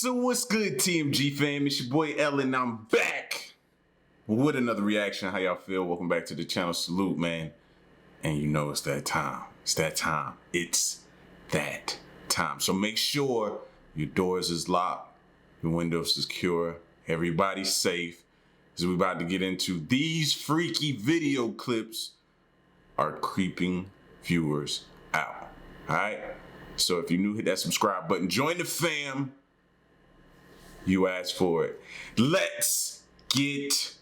So what's good, TMG fam? It's your boy Ellen. I'm back with another reaction. How y'all feel? Welcome back to the channel. Salute, man. And you know it's that time. It's that time. It's that time. So make sure your doors is locked, your windows secure, everybody's safe. As we're about to get into these freaky video clips are creeping viewers out. Alright? So if you're new, hit that subscribe button. Join the fam. You asked for it. Let's get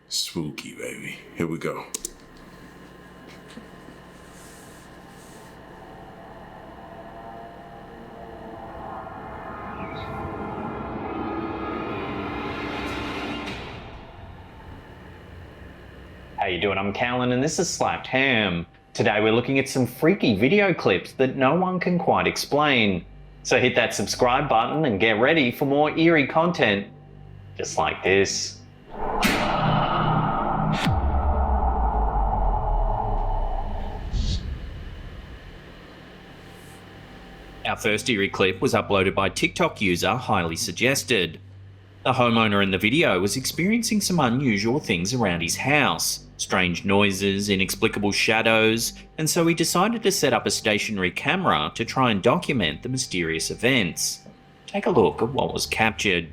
spooky, baby. Here we go. How you doing? I'm Callan and this is Slapped Ham. Today we're looking at some freaky video clips that no one can quite explain. So hit that subscribe button and get ready for more eerie content just like this. Our first eerie clip was uploaded by TikTok user Highly Suggested. The homeowner in the video was experiencing some unusual things around his house. Strange noises, inexplicable shadows, and so he decided to set up a stationary camera to try and document the mysterious events. Take a look at what was captured.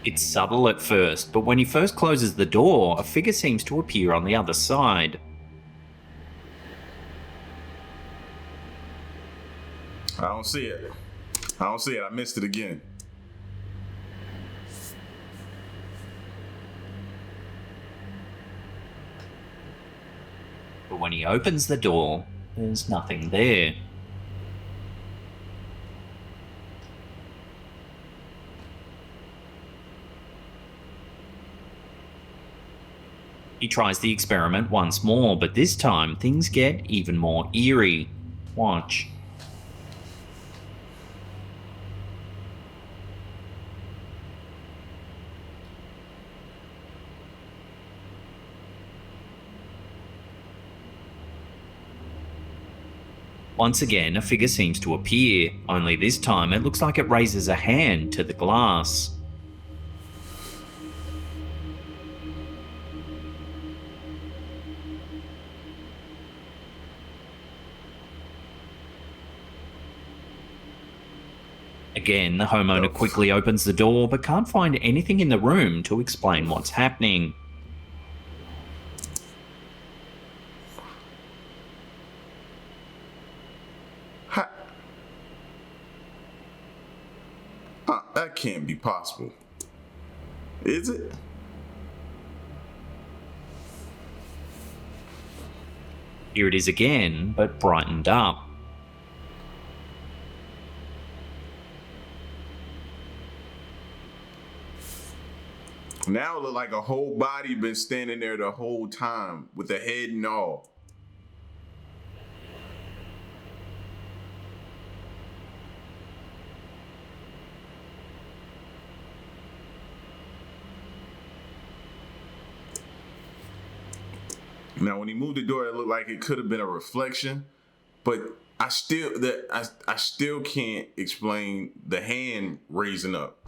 It's subtle at first, but when he first closes the door, a figure seems to appear on the other side. I don't see it. I missed it again. But when he opens the door, there's nothing there. He tries the experiment once more, but this time things get even more eerie. Watch. Once again, a figure seems to appear, only this time it looks like it raises a hand to the glass. Again, the homeowner quickly opens the door but can't find anything in the room to explain what's happening. That can't be possible. Is it? Here it is again, but brightened up. Now it look like a whole body been standing there the whole time with the head and all. Now when he moved the door, it looked like it could have been a reflection, but I still can't explain the hand raising up.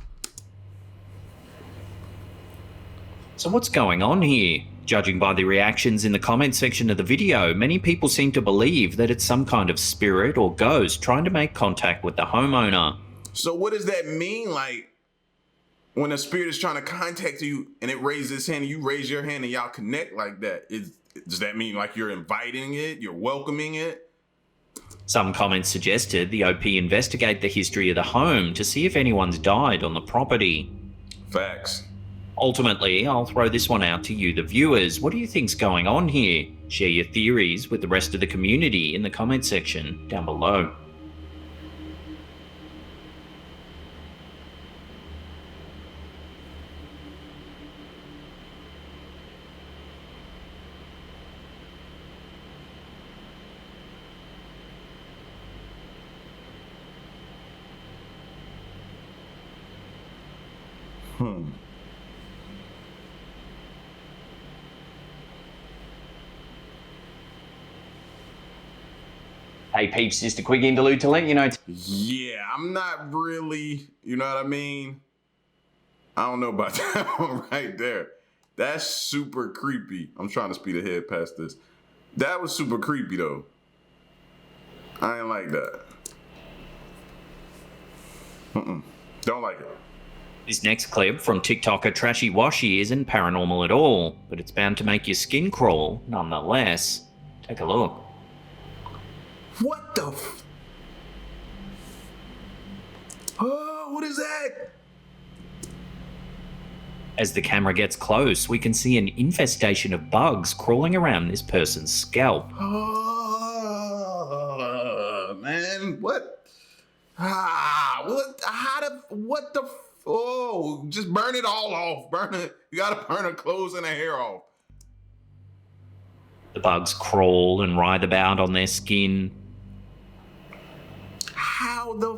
So what's going on here? Judging by the reactions in the comment section of the video, many people seem to believe that it's some kind of spirit or ghost trying to make contact with the homeowner. So what does that mean? Like when a spirit is trying to contact you and it raises its hand and you raise your hand and y'all connect like that, does that mean like you're inviting it, you're welcoming it? Some comments suggested the OP investigate the history of the home to see if anyone's died on the property. Facts. Ultimately, I'll throw this one out to you, the viewers. What do you think's going on here? Share your theories with the rest of the community in the comment section down below. Hey peeps, just a quick interlude to let you know. Yeah, I'm not really, you know what I mean? I don't know about that one right there. That's super creepy. I'm trying to speed ahead past this. That was super creepy though. I ain't like that. Don't like it. This next clip from TikToker Trashy Washy isn't paranormal at all, but it's bound to make your skin crawl nonetheless. Take a look. What the Oh, what is that? As the camera gets close, we can see an infestation of bugs crawling around this person's scalp. Oh, man, what? Oh, just burn it all off. Burn it. You gotta burn her clothes and her hair off. The bugs crawl and writhe about on their skin. How the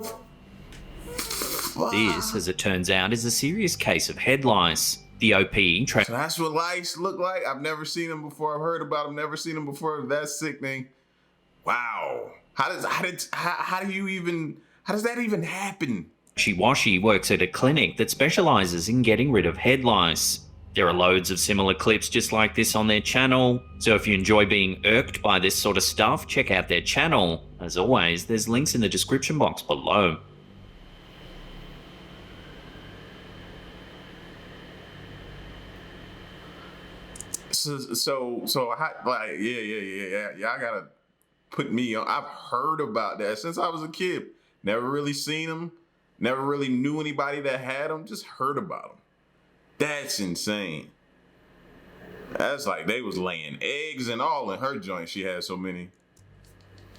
This, as it turns out, is a serious case of head lice. The OP So that's what lice look like? I've never seen them before. I've heard about them, never seen them before. That's sickening. Wow. How does that even happen? Washy works at a clinic that specializes in getting rid of head lice. There are loads of similar clips just like this on their channel, so if you enjoy being irked by this sort of stuff, check out their channel. As always, there's links in the description box below. So I gotta put me on. I've heard about that since I was a kid. Never really seen them. Never really knew anybody that had them. Just heard about them. That's insane. That's like they was laying eggs and all in her joint. She had so many.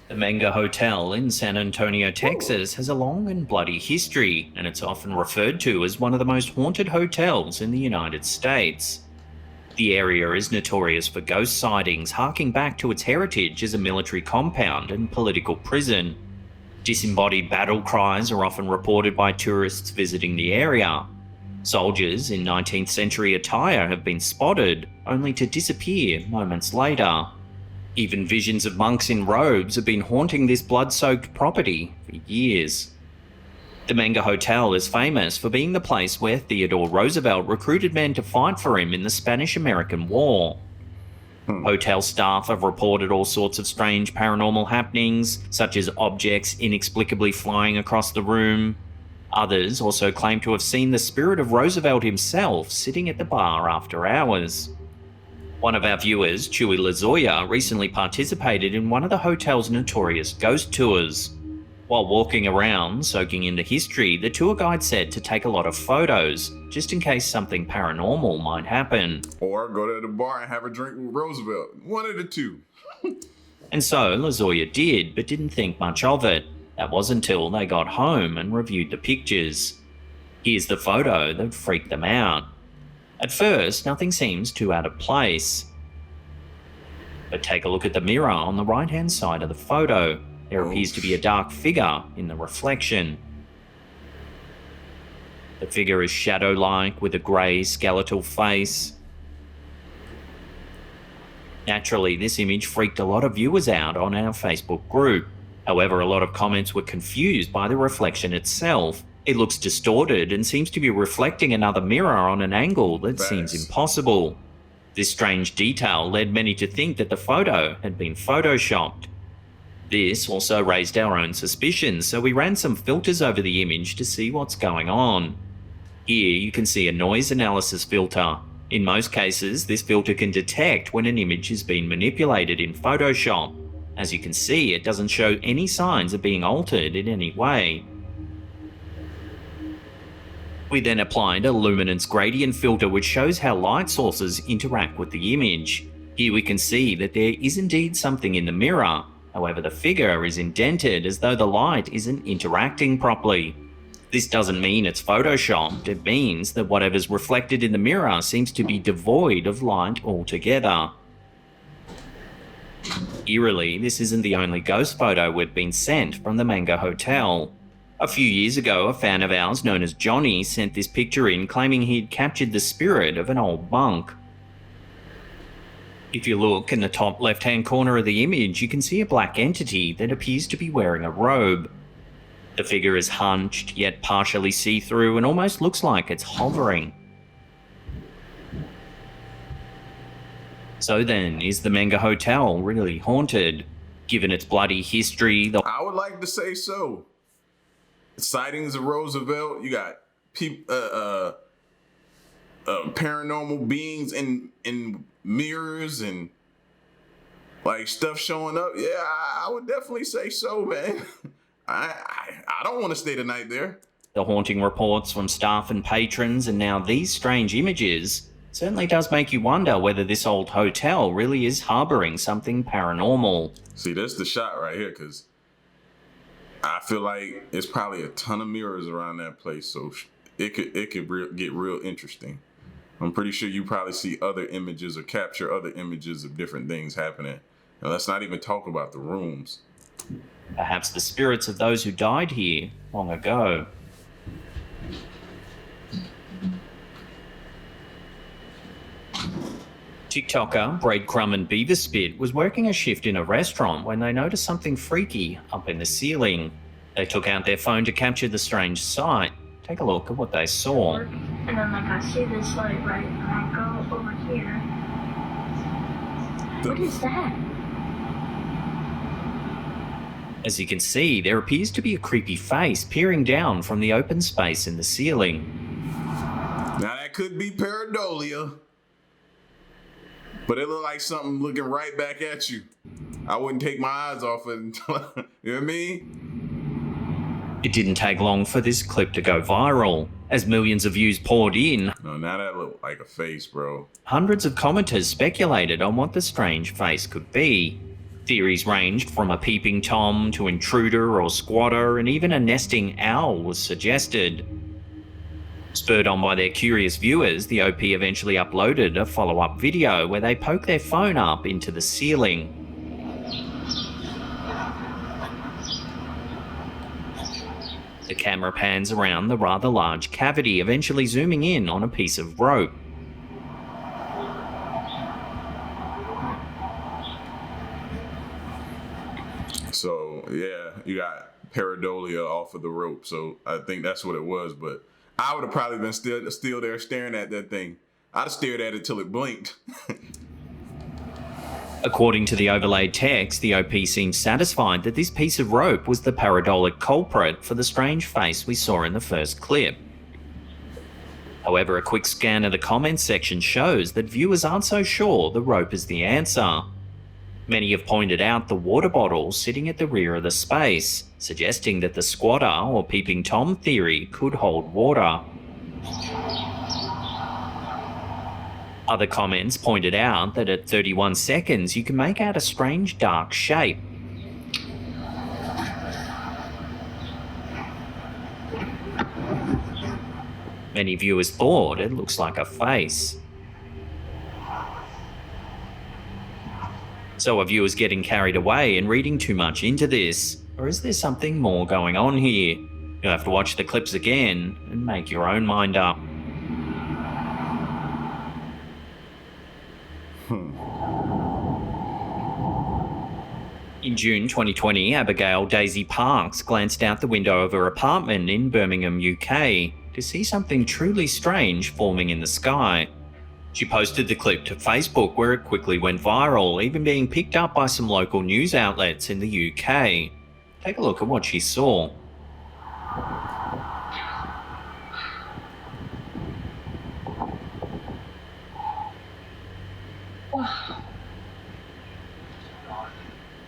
The Menga Hotel in San Antonio, Texas has a long and bloody history, and it's often referred to as one of the most haunted hotels in the United States. The area is notorious for ghost sightings, harking back to its heritage as a military compound and political prison. Disembodied battle cries are often reported by tourists visiting the area. Soldiers in 19th century attire have been spotted, only to disappear moments later. Even visions of monks in robes have been haunting this blood-soaked property for years. The Menga Hotel is famous for being the place where Theodore Roosevelt recruited men to fight for him in the Spanish-American War. Hotel staff have reported all sorts of strange paranormal happenings, such as objects inexplicably flying across the room. Others also claim to have seen the spirit of Roosevelt himself sitting at the bar after hours. One of our viewers, Chewy Lazoya, recently participated in one of the hotel's notorious ghost tours. While walking around, soaking in the history, the tour guide said to take a lot of photos, just in case something paranormal might happen. Or go to the bar and have a drink with Roosevelt. One of the two. And so Lazoya did, but didn't think much of it. That was until they got home and reviewed the pictures. Here's the photo that freaked them out. At first, nothing seems too out of place. But take a look at the mirror on the right-hand side of the photo. There appears to be a dark figure in the reflection. The figure is shadow-like with a grey skeletal face. Naturally, this image freaked a lot of viewers out on our Facebook group. However, a lot of comments were confused by the reflection itself. It looks distorted and seems to be reflecting another mirror on an angle that seems impossible. This strange detail led many to think that the photo had been photoshopped. This also raised our own suspicions, so we ran some filters over the image to see what's going on. Here you can see a noise analysis filter. In most cases, this filter can detect when an image has been manipulated in Photoshop. As you can see, it doesn't show any signs of being altered in any way. We then applied a luminance gradient filter which shows how light sources interact with the image. Here we can see that there is indeed something in the mirror. However, the figure is indented as though the light isn't interacting properly. This doesn't mean it's photoshopped, it means that whatever's reflected in the mirror seems to be devoid of light altogether. Eerily, this isn't the only ghost photo we've been sent from the Menga Hotel. A few years ago, a fan of ours known as Johnny sent this picture in claiming he'd captured the spirit of an old bunk. If you look in the top left-hand corner of the image, you can see a black entity that appears to be wearing a robe. The figure is hunched, yet partially see-through, and almost looks like it's hovering. So then, is the Menga Hotel really haunted? Given its bloody history, I would like to say so. Sightings of Roosevelt, you got paranormal beings in mirrors and like stuff showing up. Yeah, I would definitely say so, man. I don't want to stay the night there. The haunting reports from staff and patrons, and now these strange images, certainly does make you wonder whether this old hotel really is harboring something paranormal. See, that's the shot right here, because I feel like it's probably a ton of mirrors around that place, so it could get real interesting. I'm pretty sure you probably see other images or capture other images of different things happening. And let's not even talk about the rooms. Perhaps the spirits of those who died here long ago. TikToker Breadcrumb and Beaverspit was working a shift in a restaurant when they noticed something freaky up in the ceiling. They took out their phone to capture the strange sight. Take a look at what they saw. And then I see this light, right? And I go over here. What is that? As you can see, there appears to be a creepy face peering down from the open space in the ceiling. Now that could be pareidolia, but it looked like something looking right back at you. I wouldn't take my eyes off it until, you know what I mean? It didn't take long for this clip to go viral. As millions of views poured in, No, now that looked like a face, bro. hundreds of commenters speculated on what the strange face could be. Theories ranged from a peeping Tom to intruder or squatter, and even a nesting owl was suggested. Spurred on by their curious viewers, the OP eventually uploaded a follow-up video where they poke their phone up into the ceiling. The camera pans around the rather large cavity, eventually zooming in on a piece of rope. So yeah, you got pareidolia off of the rope. So I think that's what it was. But I would have probably been still there staring at that thing. I'd have stared at it till it blinked. According to the overlaid text, the OP seemed satisfied that this piece of rope was the pareidolia culprit for the strange face we saw in the first clip. However, a quick scan of the comments section shows that viewers aren't so sure the rope is the answer. Many have pointed out the water bottle sitting at the rear of the space, suggesting that the squatter or peeping Tom theory could hold water. Other comments pointed out that at 31 seconds you can make out a strange dark shape. Many viewers thought it looks like a face. So are viewers getting carried away and reading too much into this? Or is there something more going on here? You'll have to watch the clips again and make your own mind up. In June 2020, Abigail Daisy Parks glanced out the window of her apartment in Birmingham, UK, to see something truly strange forming in the sky. She posted the clip to Facebook, where it quickly went viral, even being picked up by some local news outlets in the UK. Take a look at what she saw.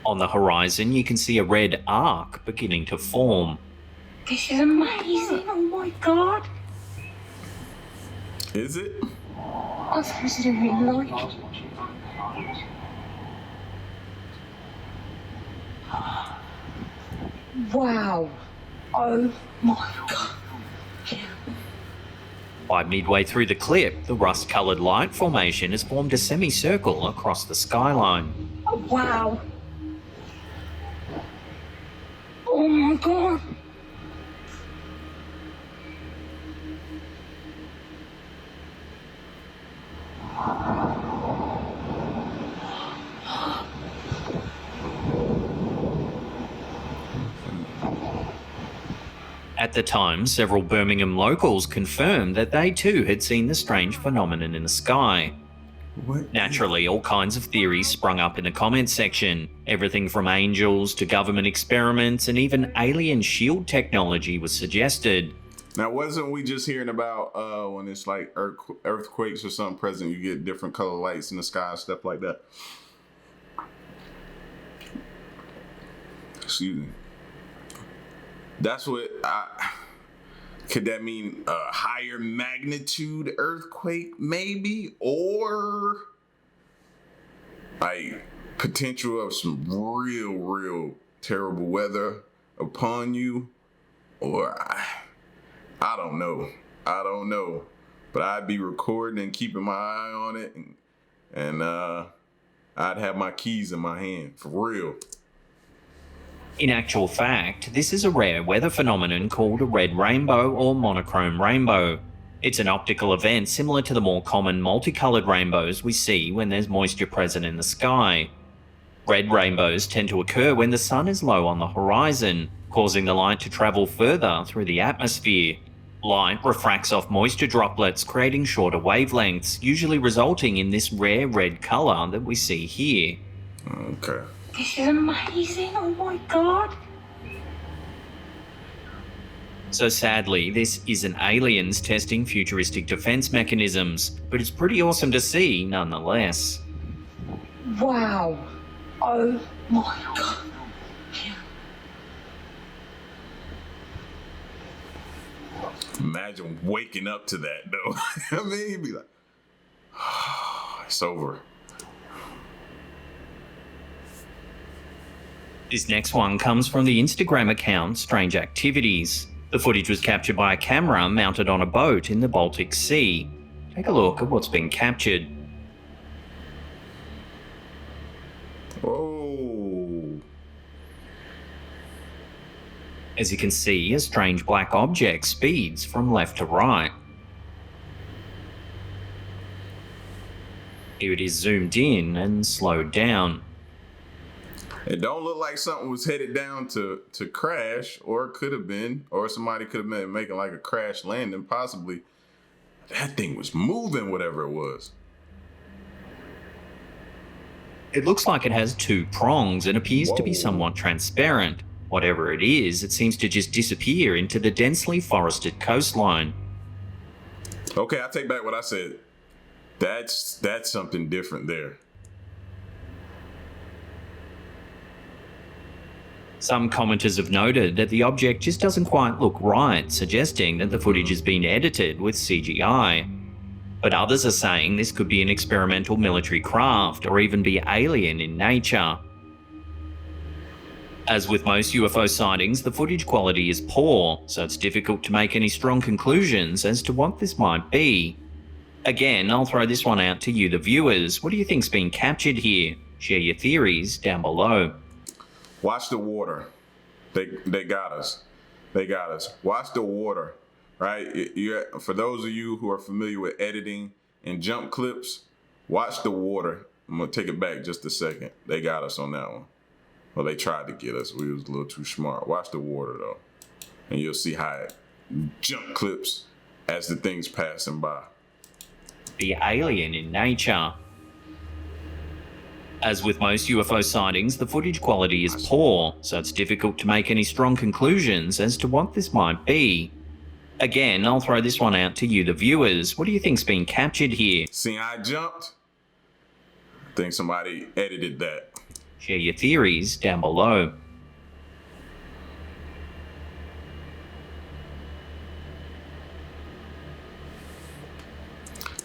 On the horizon, you can see a red arc beginning to form. This is amazing. Oh my god. Is it? I suppose I don't really like it. Wow. Oh my god. By midway through the clip, the rust-coloured light formation has formed a semicircle across the skyline. Oh, wow. Oh my god. At the time, several Birmingham locals confirmed that they too had seen the strange phenomenon in the sky. What? Naturally, all kinds of theories sprung up in the comments section. Everything from angels to government experiments and even alien shield technology was suggested. Now, wasn't we just hearing about when it's like earthquakes or something present, you get different color lights in the sky and stuff like that? Excuse me. That's what could that mean a higher magnitude earthquake maybe? Or like potential of some real terrible weather upon you? Or I don't know. But I'd be recording and keeping my eye on it, and I'd have my keys in my hand, for real. In actual fact, this is a rare weather phenomenon called a red rainbow or monochrome rainbow. It's an optical event similar to the more common multicolored rainbows we see when there's moisture present in the sky. Red rainbows tend to occur when the sun is low on the horizon, causing the light to travel further through the atmosphere. Light refracts off moisture droplets, creating shorter wavelengths, usually resulting in this rare red colour that we see here. Okay. This is amazing. Oh my god. So sadly, this isn't aliens testing futuristic defense mechanisms, but it's pretty awesome to see nonetheless. Wow. Oh my god. Imagine waking up to that, though. I mean, you'd be like, it's over. This next one comes from the Instagram account Strange Activities. The footage was captured by a camera mounted on a boat in the Baltic Sea. Take a look at what's been captured. Whoa. As you can see, a strange black object speeds from left to right. Here it is zoomed in and slowed down. It don't look like something was headed down to crash, or it could have been, or somebody could have been making like a crash landing, possibly. That thing was moving, whatever it was. It looks like it has two prongs and appears to be Whoa. somewhat transparent. Whatever it is, it seems to just disappear into the densely forested coastline. Okay, I take back what I said. That's something different there. Some commenters have noted that the object just doesn't quite look right, suggesting that the footage has been edited with CGI. But others are saying this could be an experimental military craft or even be alien in nature. As with most UFO sightings, the footage quality is poor, so it's difficult to make any strong conclusions as to what this might be. Again, I'll throw this one out to you, the viewers. What do you think's been captured here? Share your theories down below. Watch the water. They got us. They got us. Watch the water, right? For those of you who are familiar with editing and jump clips, watch the water. I'm going to take it back just a second. They got us on that one. Well, they tried to get us. We was a little too smart. Watch the water, though. And you'll see how it jump clips as the thing's passing by. The alien in nature. As with most UFO sightings, the footage quality is poor, so it's difficult to make any strong conclusions as to what this might be. Again, I'll throw this one out to you, the viewers. What do you think's been captured here? See how I jumped? I think somebody edited that. Share your theories down below.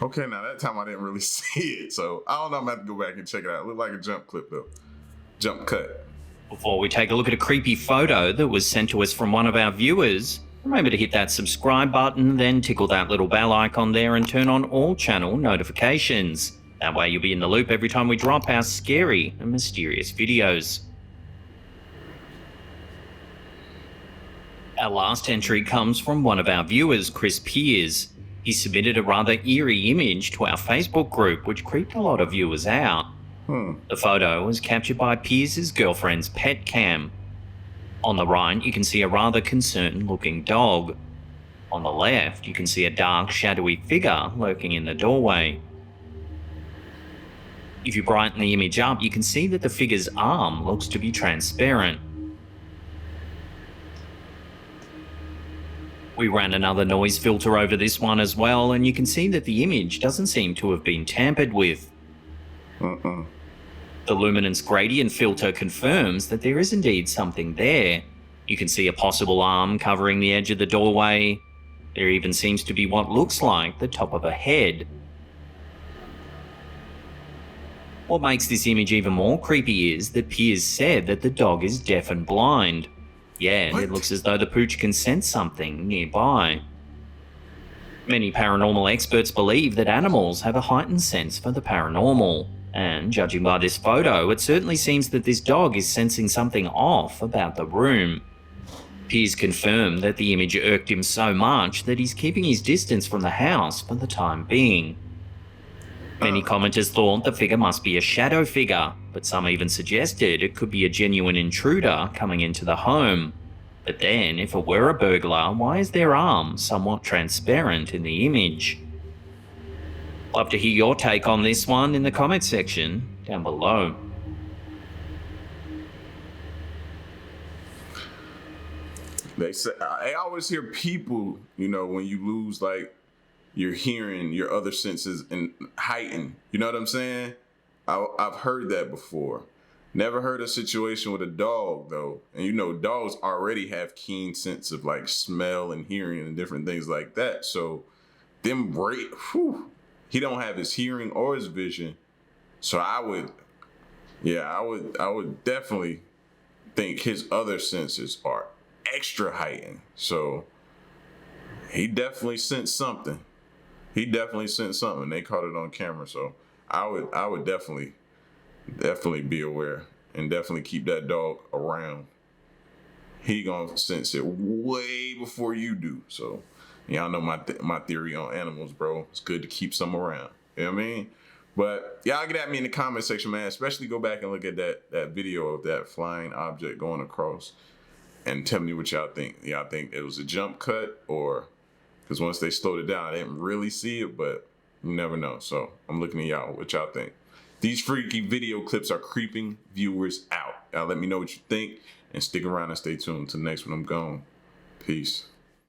Okay, now that time I didn't really see it, so I don't know. I'm gonna have to go back and check it out. It looked like a jump clip though. Jump cut. Before we take a look at a creepy photo that was sent to us from one of our viewers, remember to hit that subscribe button, then tickle that little bell icon there and turn on all channel notifications. That way you'll be in the loop every time we drop our scary and mysterious videos. Our last entry comes from one of our viewers, Chris Piers. He submitted a rather eerie image to our Facebook group, which creeped a lot of viewers out. The photo was captured by Piers' girlfriend's pet cam. On the right, you can see a rather concerned-looking dog. On the left, you can see a dark, shadowy figure lurking in the doorway. If you brighten the image up, you can see that the figure's arm looks to be transparent. We ran another noise filter over this one as well, and you can see that the image doesn't seem to have been tampered with. The luminance gradient filter confirms that there is indeed something there. You can see a possible arm covering the edge of the doorway. There even seems to be what looks like the top of a head. What makes this image even more creepy is that Piers said that the dog is deaf and blind. Yeah, What? It looks as though the pooch can sense something nearby. Many paranormal experts believe that animals have a heightened sense for the paranormal, and judging by this photo, it certainly seems that this dog is sensing something off about the room. Piers confirmed that the image irked him so much that he's keeping his distance from the house for the time being. Many commenters thought the figure must be a shadow figure, but some even suggested it could be a genuine intruder coming into the home. But then, if it were a burglar, why is their arm somewhat transparent in the image? Love to hear your take on this one in the comment section down below. They say, I always hear people, when you lose like your hearing, your other senses and heighten. You know what I'm saying? I've heard that before. Never heard a situation with a dog though. And dogs already have keen sense of like smell and hearing and different things like that. So he don't have his hearing or his vision. So I would definitely think his other senses are extra heightened. So he definitely sensed something. They caught it on camera. So I would definitely be aware and definitely keep that dog around. He gonna sense it way before you do. So y'all know my theory on animals, bro. It's good to keep some around. You know what I mean? But y'all get at me in the comment section, man. Especially go back and look at that video of that flying object going across and tell me what y'all think. Y'all think it was a jump cut or... Because once they slowed it down, I didn't really see it, but you never know. So I'm looking at y'all. What y'all think? These freaky video clips are creeping viewers out. Y'all let me know what you think and stick around and stay tuned. Till the next one, I'm gone. Peace.